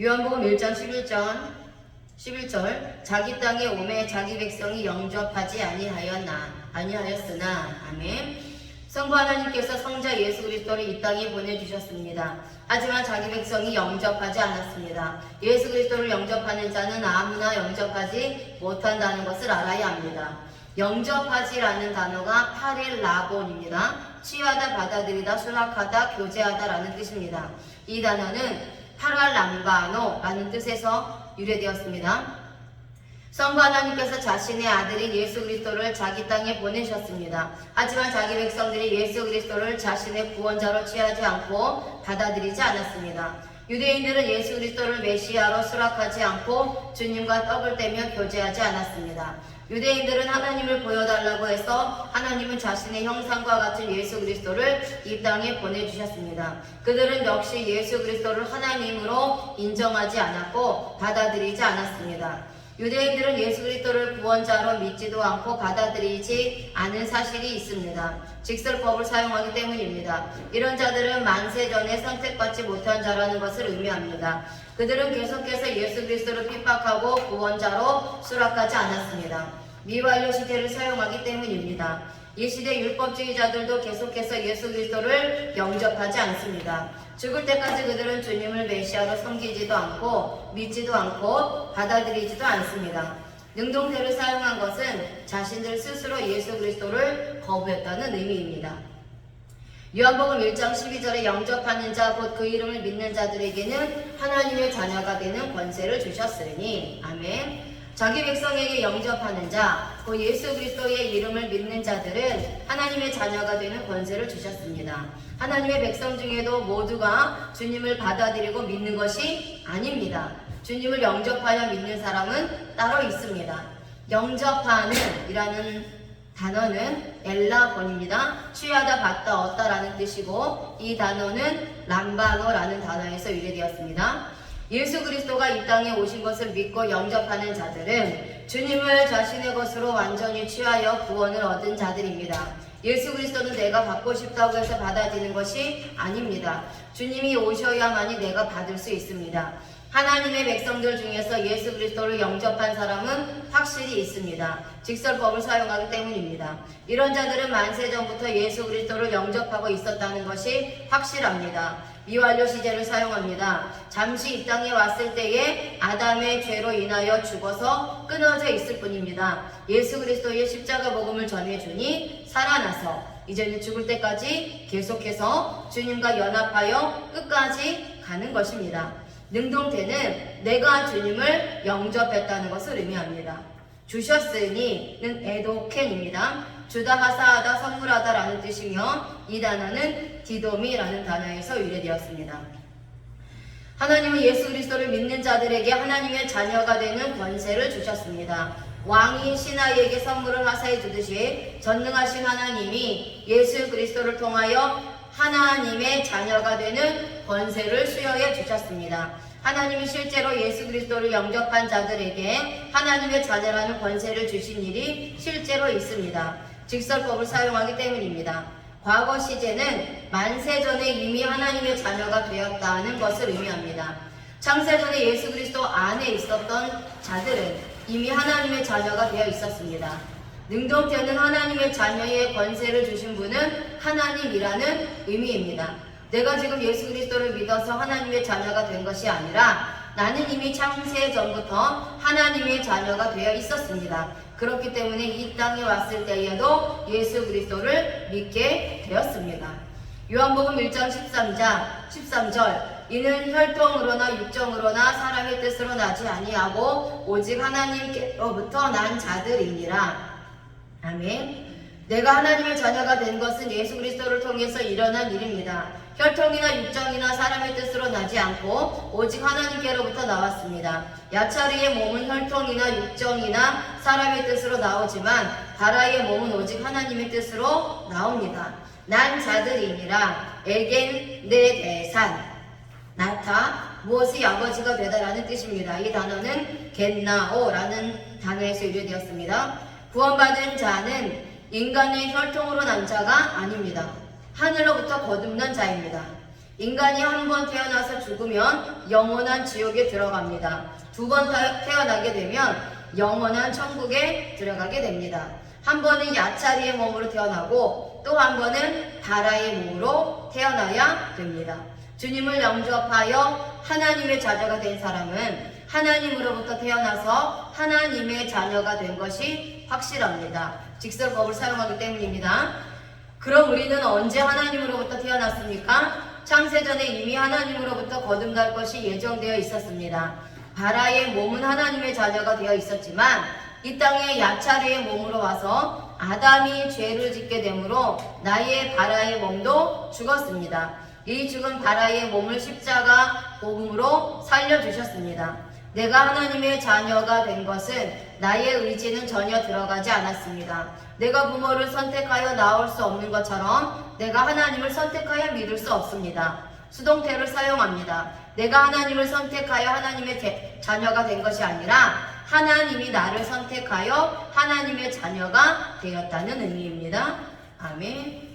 요한복음 1장 11절 자기 땅에 오매 자기 백성이 영접하지 아니하였으나 아멘. 성부 하나님께서 성자 예수 그리스도를 이 땅에 보내주셨습니다. 하지만 자기 백성이 영접하지 않았습니다. 예수 그리스도를 영접하는 자는 아무나 영접하지 못한다는 것을 알아야 합니다. 영접하지라는 단어가 파렐라본입니다. 취하다, 받아들이다, 수락하다, 교제하다라는 뜻입니다. 이 단어는 파랄람바노라는 뜻에서 유래되었습니다. 성부 하나님께서 자신의 아들인 예수 그리스도를 자기 땅에 보내셨습니다. 하지만 자기 백성들이 예수 그리스도를 자신의 구원자로 취하지 않고 받아들이지 않았습니다. 유대인들은 예수 그리스도를 메시아로 수락하지 않고 주님과 떡을 떼며 교제하지 않았습니다. 유대인들은 하나님을 보여달라고 해서 하나님은 자신의 형상과 같은 예수 그리스도를 이 땅에 보내주셨습니다. 그들은 역시 예수 그리스도를 하나님으로 인정하지 않았고 받아들이지 않았습니다. 유대인들은 예수 그리스도를 구원자로 믿지도 않고 받아들이지 않은 사실이 있습니다. 직설법을 사용하기 때문입니다. 이런 자들은 만세 전에 선택받지 못한 자라는 것을 의미합니다. 그들은 계속해서 예수 그리스도를 핍박하고 구원자로 수락하지 않았습니다. 미완료 시대를 사용하기 때문입니다. 이 시대 율법주의자들도 계속해서 예수 그리스도를 영접하지 않습니다. 죽을 때까지 그들은 주님을 메시아로 섬기지도 않고 믿지도 않고 받아들이지도 않습니다. 능동태를 사용한 것은 자신들 스스로 예수 그리스도를 거부했다는 의미입니다. 요한복음 1장 12절에 영접하는 자 곧 그 이름을 믿는 자들에게는 하나님의 자녀가 되는 권세를 주셨으니 아멘. 자기 백성에게 영접하는 자, 곧 예수 그리스도의 이름을 믿는 자들은 하나님의 자녀가 되는 권세를 주셨습니다. 하나님의 백성 중에도 모두가 주님을 받아들이고 믿는 것이 아닙니다. 주님을 영접하여 믿는 사람은 따로 있습니다. 영접하는 이라는 단어는 엘라본입니다. 취하다, 받다, 얻다라는 뜻이고 이 단어는 람바노라는 단어에서 유래되었습니다. 예수 그리스도가 이 땅에 오신 것을 믿고 영접하는 자들은 주님을 자신의 것으로 완전히 취하여 구원을 얻은 자들입니다. 예수 그리스도는 내가 받고 싶다고 해서 받아들이는 것이 아닙니다. 주님이 오셔야만이 내가 받을 수 있습니다. 하나님의 백성들 중에서 예수 그리스도를 영접한 사람은 확실히 있습니다. 직설법을 사용하기 때문입니다. 이런 자들은 만세전부터 예수 그리스도를 영접하고 있었다는 것이 확실합니다. 미완료 시제를 사용합니다. 잠시 이 땅에 왔을 때에 아담의 죄로 인하여 죽어서 끊어져 있을 뿐입니다. 예수 그리스도의 십자가 복음을 전해주니 살아나서 이제는 죽을 때까지 계속해서 주님과 연합하여 끝까지 가는 것입니다. 능동태는 내가 주님을 영접했다는 것을 의미합니다. 주셨으니는 에도켄입니다. 주다, 하사하다, 선물하다 라는 뜻이며 이 단어는 디도미라는 단어에서 유래되었습니다. 하나님은 예수 그리스도를 믿는 자들에게 하나님의 자녀가 되는 권세를 주셨습니다. 왕이 신하에게 선물을 하사해 주듯이 전능하신 하나님이 예수 그리스도를 통하여 하나님의 자녀가 되는 권세를 수여해 주셨습니다. 하나님이 실제로 예수 그리스도를 영접한 자들에게 하나님의 자녀라는 권세를 주신 일이 실제로 있습니다. 직설법을 사용하기 때문입니다. 과거 시제는 만세전에 이미 하나님의 자녀가 되었다는 것을 의미합니다. 창세전에 예수 그리스도 안에 있었던 자들은 이미 하나님의 자녀가 되어 있었습니다. 능동태는 하나님의 자녀의 권세를 주신 분은 하나님이라는 의미입니다. 내가 지금 예수 그리스도를 믿어서 하나님의 자녀가 된 것이 아니라 나는 이미 창세 전부터 하나님의 자녀가 되어 있었습니다. 그렇기 때문에 이 땅에 왔을 때에도 예수 그리스도를 믿게 되었습니다. 요한복음 1장 13절 이는 혈통으로나 육정으로나 사람의 뜻으로 나지 아니하고 오직 하나님께로부터 난 자들이니라. 아멘. 내가 하나님의 자녀가 된 것은 예수 그리스도를 통해서 일어난 일입니다. 혈통이나 육정이나 사람의 뜻으로 나지 않고 오직 하나님께로부터 나왔습니다. 야차르의 몸은 혈통이나 육정이나 사람의 뜻으로 나오지만 바라의 몸은 오직 하나님의 뜻으로 나옵니다. 난 자들이니라. 에겐 내 대산 나타 무엇이 아버지가 되다라는 뜻입니다. 이 단어는 겟나오라는 단어에서 유래되었습니다. 구원받은 자는 인간의 혈통으로 난 자가 아닙니다. 하늘로부터 거듭난 자입니다. 인간이 한 번 태어나서 죽으면 영원한 지옥에 들어갑니다. 두 번 태어나게 되면 영원한 천국에 들어가게 됩니다. 한 번은 야차리의 몸으로 태어나고 또 한 번은 바라의 몸으로 태어나야 됩니다. 주님을 영접하여 하나님의 자녀가 된 사람은 하나님으로부터 태어나서 하나님의 자녀가 된 것이 확실합니다. 직설법을 사용하기 때문입니다. 그럼 우리는 언제 하나님으로부터 태어났습니까? 창세전에 이미 하나님으로부터 거듭날 것이 예정되어 있었습니다. 바라의 몸은 하나님의 자녀가 되어 있었지만 이 땅에 야차르의 몸으로 와서 아담이 죄를 짓게 되므로 나의 바라의 몸도 죽었습니다. 이 죽은 바라의 몸을 십자가 복음으로 살려주셨습니다. 내가 하나님의 자녀가 된 것은 나의 의지는 전혀 들어가지 않았습니다. 내가 부모를 선택하여 낳을 수 없는 것처럼 내가 하나님을 선택하여 믿을 수 없습니다. 수동태를 사용합니다. 내가 하나님을 선택하여 하나님의 자녀가 된 것이 아니라 하나님이 나를 선택하여 하나님의 자녀가 되었다는 의미입니다. 아멘.